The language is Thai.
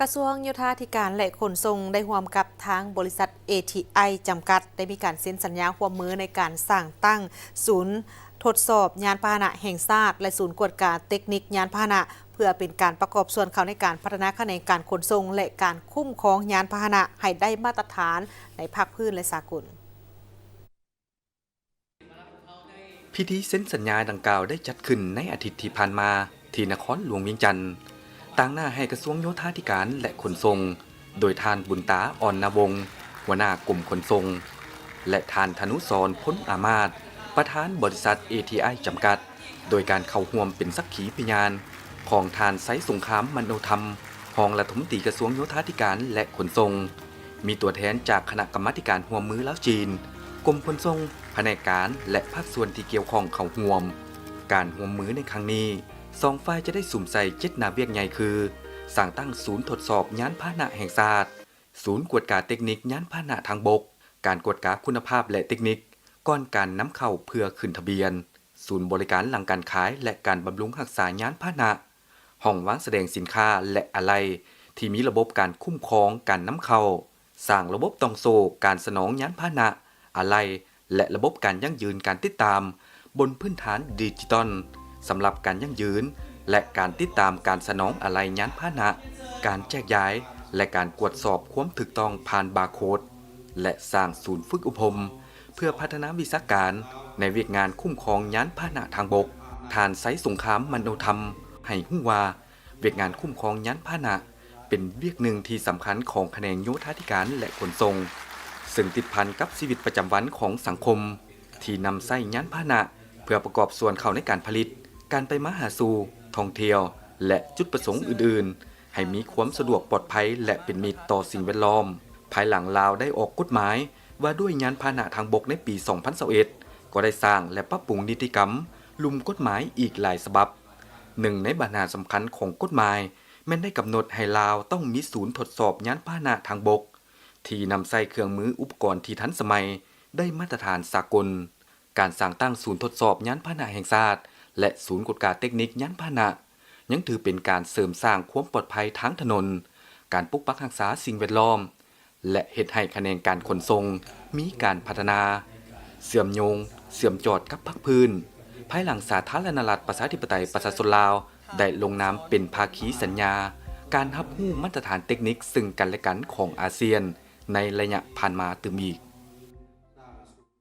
กระทรวงโยธาธิการและขนส่งได้ร่วมกับทางบริษัท ATI จำกัดได้มีการเซ็นสัญญาร่วมมือในการสร้างตั้งศูนย์ทดสอบยานพาหนะแห่งชาติและศูนย์กวดการเทคนิคยานพาหนะเพื่อเป็นการประกอบส่วนเขาในการพัฒนาแขนงการขนส่งและการคุ้มครองยานพาหนะให้ได้มาตรฐานในภาคพื้นและสากลพิธีเซ็นสัญญาดังกล่าวได้จัดขึ้นในอาทิตย์ที่ผ่านมาที่นครหลวงเวียงจันทร์ต่างหน้าให้กระทรวงโยธาธิการและขนส่งโดยทานบุญตาอ่อนนาวงศ์หัวหน้ากลุ่มขนส่งและทานธนุสรพ้นอามาตย์ประธานบริษัท ATI จำกัดโดยการเข้าร่วมเป็นสักขีพยานของทานไซสงครามมโนธรรมรองรัฐมนตรีกระทรวงโยธาธิการและขนส่งมีตัวแทนจากคณะกรรมาการร่วมมือลาวจีนกรมขนส่งแผนกการและภาคส่วนที่เกี่ยวข้องเข้าร่วมการร่วมมือในครั้งนี้สองฝ่ายจะได้สุ่มใส่เจ็ดนาเวียกใหญ่คือสร้างตั้งศูนย์ทดสอบยานพาหนะแห่งชาติศูนย์กวดการเทคนิคยานพาหนะทางบกการกวดการคุณภาพและเทคนิคก่อนการนำเข้าเพื่อขึ้นทะเบียนศูนย์บริการหลังการขายและการบำรุงรักษายานพาหนะห้องวางแสดงสินค้าและอะไหล่ที่มีระบบการคุ้มครองการนำเข้าสร้างระบบต้องโซ่การสนองยานพาหนะอะไหล่และระบบการยั่งยืนการติดตามบนพื้นฐานดิจิตอลสำหรับการยั่งยืนและการติดตามการสนองอะไหล่ยานพาหนะการแจกย้ายและการตรวจสอบความถูกต้องผ่านบาร์โค้ดและสร้างศูนย์ฝึกอบรมเพื่อพัฒนาวิชาการในเวียกงานคุ้มครองยานพาหนะทางบกฐานไซสงครามมโนธรรมให้ฮู้ว่าเวียกงานคุ้มครองยานพาหนะเป็นเวียกหนึ่งที่สำคัญของแขนงโยธาธิการและขนส่งซึ่งติดพันกับชีวิตประจำวันของสังคมที่นำไส้ยานพาหนะเพื่อประกอบส่วนเข้าในการผลิตการไปมาหาสู่ท่องเที่ยวและจุดประสงค์อื่นๆให้มีความสะดวกปลอดภัยและเป็นมิตรต่อสิ่งแวดล้อมภายหลังลาวได้ออกกฎหมายว่าด้วยยานพาหนะทางบกในปี 2021 ก็ได้สร้างและปรับปรุงนิติกรรมลุ่มกฎหมายอีกหลายฉบับหนึ่งในบรรทัดสำคัญของกฎหมายแม้นได้กำหนดให้ลาวต้องมีศูนย์ทดสอบยานพาหนะทางบกที่นำใส่เครื่องมืออุปกรณ์ที่ทันสมัยได้มาตรฐานสากลการสร้างตั้งศูนย์ทดสอบยานพาหนะแห่งชาติและศูนย์กวดการเทคนิคยานพาหนะยังถือเป็นการเสริมสร้างความปลอดภัยทางถนนการปกปักรักษาสิ่งแวดล้อมและเฮ็ดให้แขนงการขนส่งมีการพัฒนาเสื่อมโยงเสื่อมจอดกับภาคพื้นภายหลังสาธารณรัฐประชาธิปไตยประชาชนลาวได้ลงนามเป็นภาคีสัญญาการรับรู้มาตรฐานเทคนิคซึ่งกันและกันของอาเซียนในระยะผ่านมาตึมอีก